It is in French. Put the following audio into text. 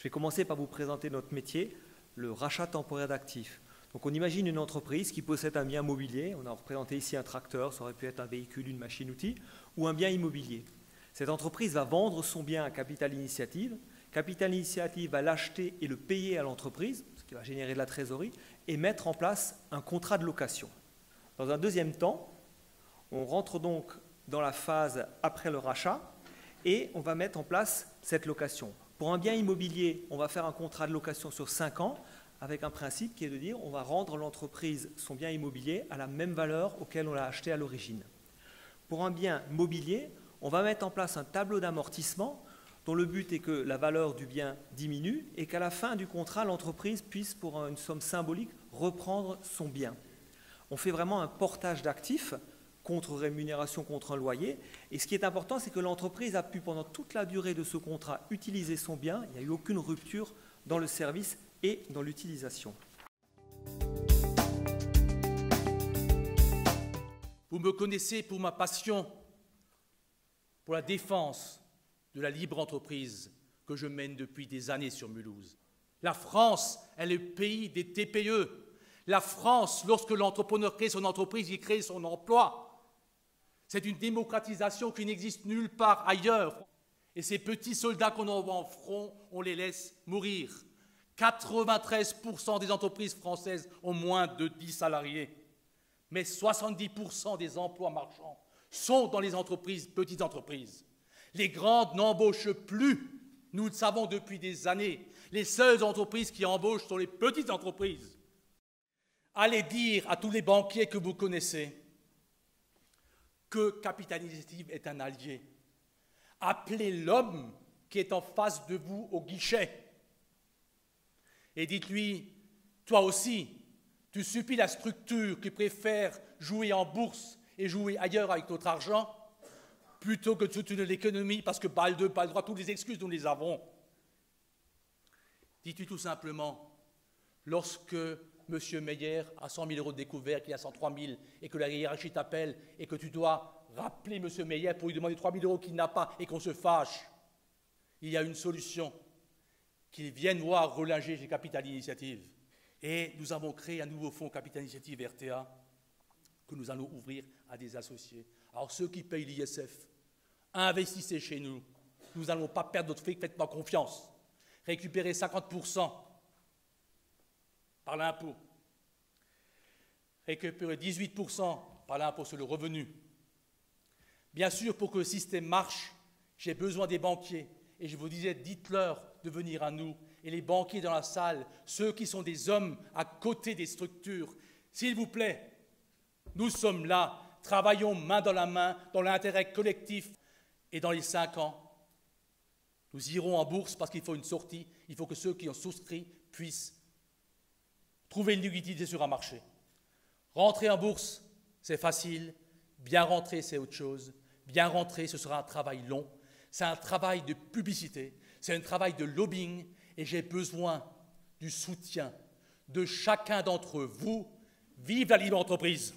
vais commencer par vous présenter notre métier, le rachat temporaire d'actifs. Donc on imagine une entreprise qui possède un bien mobilier, on a représenté ici un tracteur, ça aurait pu être un véhicule, une machine-outil, ou un bien immobilier. Cette entreprise va vendre son bien à Capital Initiative. Capital Initiative va l'acheter et le payer à l'entreprise, ce qui va générer de la trésorerie, et mettre en place un contrat de location. Dans un deuxième temps, on rentre donc dans la phase après le rachat et on va mettre en place cette location. Pour un bien immobilier, on va faire un contrat de location sur 5 ans avec un principe qui est de dire on va rendre l'entreprise son bien immobilier à la même valeur auquel on l'a acheté à l'origine. Pour un bien mobilier, on va mettre en place un tableau d'amortissement dont le but est que la valeur du bien diminue et qu'à la fin du contrat, l'entreprise puisse, pour une somme symbolique, reprendre son bien. On fait vraiment un portage d'actifs contre rémunération, contre un loyer. Et ce qui est important, c'est que l'entreprise a pu, pendant toute la durée de ce contrat, utiliser son bien. Il n'y a eu aucune rupture dans le service et dans l'utilisation. Vous me connaissez pour ma passion pour la défense de la libre entreprise que je mène depuis des années sur Mulhouse. La France est le pays des TPE. La France, lorsque l'entrepreneur crée son entreprise, il crée son emploi. C'est une démocratisation qui n'existe nulle part ailleurs. Et ces petits soldats qu'on envoie en front, on les laisse mourir. 93% des entreprises françaises ont moins de 10 salariés. Mais 70% des emplois marchands sont dans les entreprises, petites entreprises. Les grandes n'embauchent plus, nous le savons depuis des années. Les seules entreprises qui embauchent sont les petites entreprises. Allez dire à tous les banquiers que vous connaissez que Capital Initiative est un allié. Appelez l'homme qui est en face de vous au guichet et dites-lui, toi aussi, tu supplies la structure qui préfère jouer en bourse et jouer ailleurs avec notre argent plutôt que de soutenir l'économie, parce que BAL 2, BAL 3, toutes les excuses, nous les avons. Dis-tu tout simplement, lorsque M. Meyer a 100 000 € de découvert, qu'il y a 103 000, et que la hiérarchie t'appelle, et que tu dois rappeler M. Meyer pour lui demander 3 000 € qu'il n'a pas, et qu'on se fâche, il y a une solution, qu'il vienne voir Rollinger chez Capital Initiative. Et nous avons créé un nouveau fonds Capital Initiative RTA, que nous allons ouvrir à des associés. Alors ceux qui payent l'ISF, investissez chez nous. Nous n'allons pas perdre notre fric, faites-moi confiance. Récupérez 50% par l'impôt. Récupérez 18% par l'impôt sur le revenu. Bien sûr, pour que le système marche, j'ai besoin des banquiers. Et je vous disais, dites-leur de venir à nous. Et les banquiers dans la salle, ceux qui sont des hommes à côté des structures, s'il vous plaît, nous sommes là, travaillons main dans la main, dans l'intérêt collectif. Et dans les 5 ans, nous irons en bourse parce qu'il faut une sortie. Il faut que ceux qui ont souscrit puissent trouver une liquidité sur un marché. Rentrer en bourse, c'est facile. Bien rentrer, c'est autre chose. Bien rentrer, ce sera un travail long. C'est un travail de publicité. C'est un travail de lobbying. Et j'ai besoin du soutien de chacun d'entre vous. Vive la libre entreprise!